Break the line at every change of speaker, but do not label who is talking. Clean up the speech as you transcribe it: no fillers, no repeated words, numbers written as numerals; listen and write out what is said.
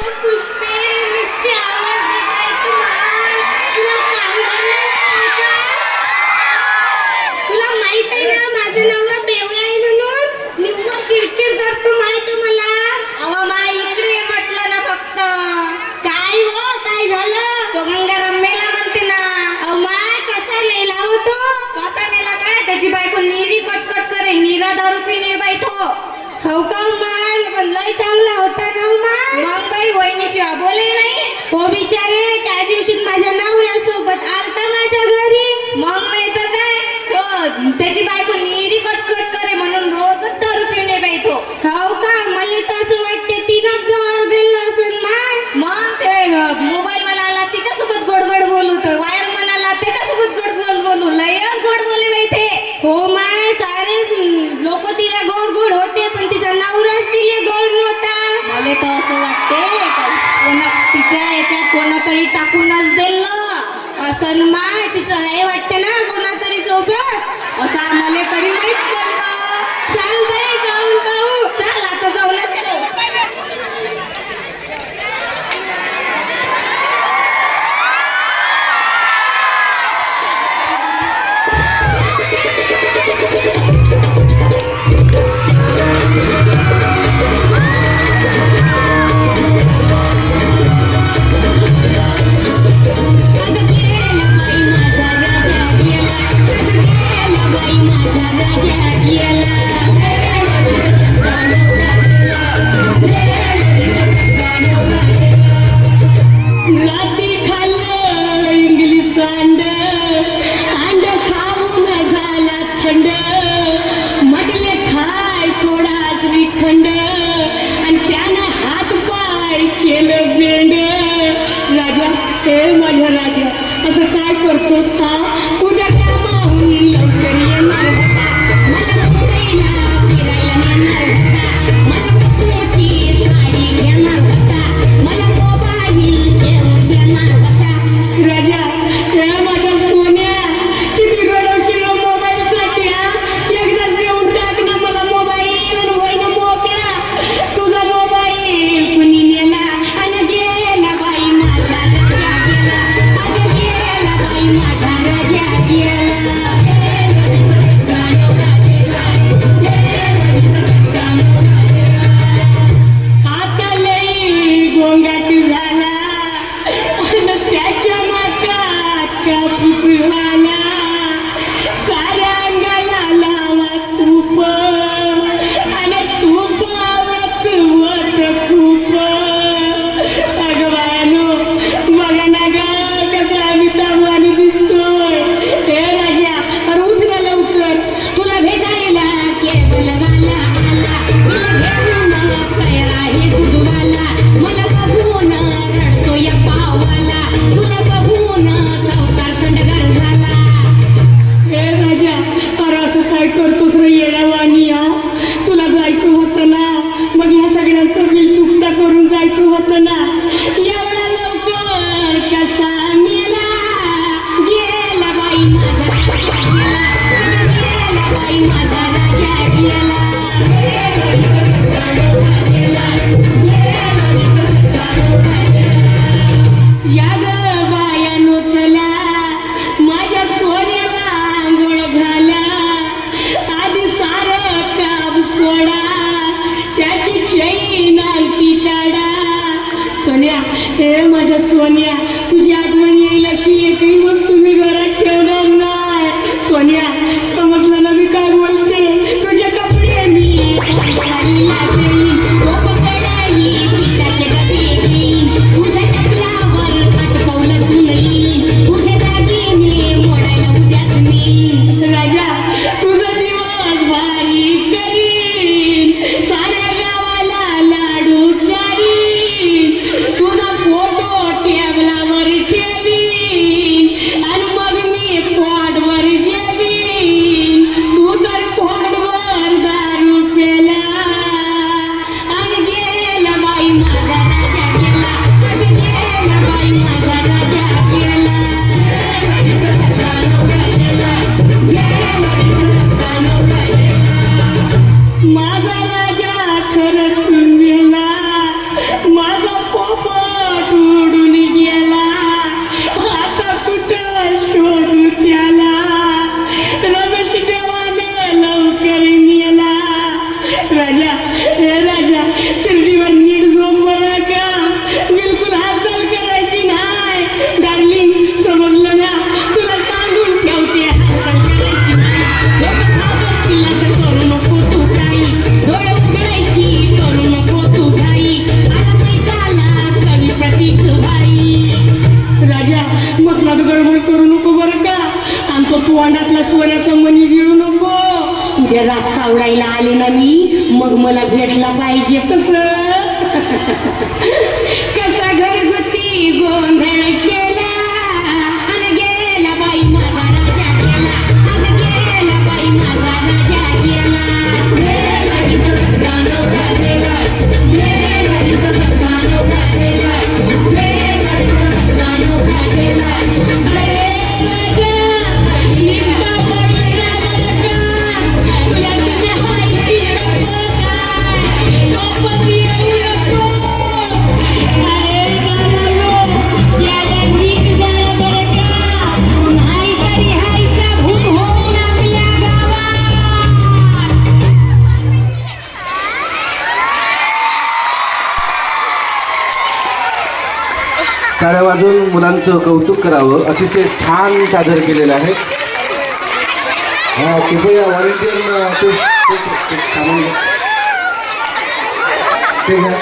पुष्पे नुसती आवाज देताय तुला काही नाही का? तुला माहित आहे ना माझा नवरा बेवडा आहे म्हणून निव्वळ किरकिर करतो माहित मला. अहो माय इकडे म्हटलं ना फक्त. काय हो काय झालं? तो गंगाराम मेला म्हणते ना. अहो माय कसा मेला हो तो? कसा मेला काय? त्याची बायको निरी कटकट करे. निरा दारू पिणे बाई तो. हो का माल पण लय चांगला होता ना माल. मग बाई वहिनीशिवाय बोले नाही. हो बिचारे त्या दिवशी माझ्या नवऱ्यासोबत आलता माझ्या घरी. मग नाही तर काय तो त्याची बायको निरी कटकट करे म्हणून रोजच दारू पिणे बाई तो. हो का मला तर असं वाटते तिनंच जवळ दिलं असेल माय. मग ते मोबाईल वाला आला तिच्यासोबत गोड गोड बोलतो. वायर म्हणाला त्याच्यासोबत गोड गोड बोलू. लय गोड बोले बाई ते. हो माय सारे लोक तिला गोड गोड होते पण तिचा नवराच तिला गोड नव्हता. मला तर असं वाटते तिच्या याच्यात कोणातरी टाकूनच दिलं असं माय. तिचं हे वाटते ना कोणातरी सोबत असं मला तरी माहित पडलं. चाल बाई जाऊन पाहू. चाल आता जाऊनच तोंडातला सोन्याचा मणी गिळू नको. उद्या राग सावडायला आले ना मी, मग मला भेटला पाहिजे. कसा घरगुती गोंधळ केला आणि गेला बाई माझा राजा गेला, आणि गेला बाई माझा राजा गेला. गेला इथं सगळा नवरा गेला, गेला इथं सगळा नवरा गेला, गेला इथं सगळा नवरा गेला. अरे राजा निघता पडला बरं का, तुला तुझ्या हाती नको काय, वापस येऊ नको. अरे बाळालो याला नीट झालं बरं का, नाहीतरी हायचा भूत होऊन आपल्या गावात.
टाळ्या वाजवून मुलांचं कौतुक करावं. अतिशय छान सादर केलेलं आहे. कृपया व्हॉलेंटियर ते सामान घ्या. ते घ्या.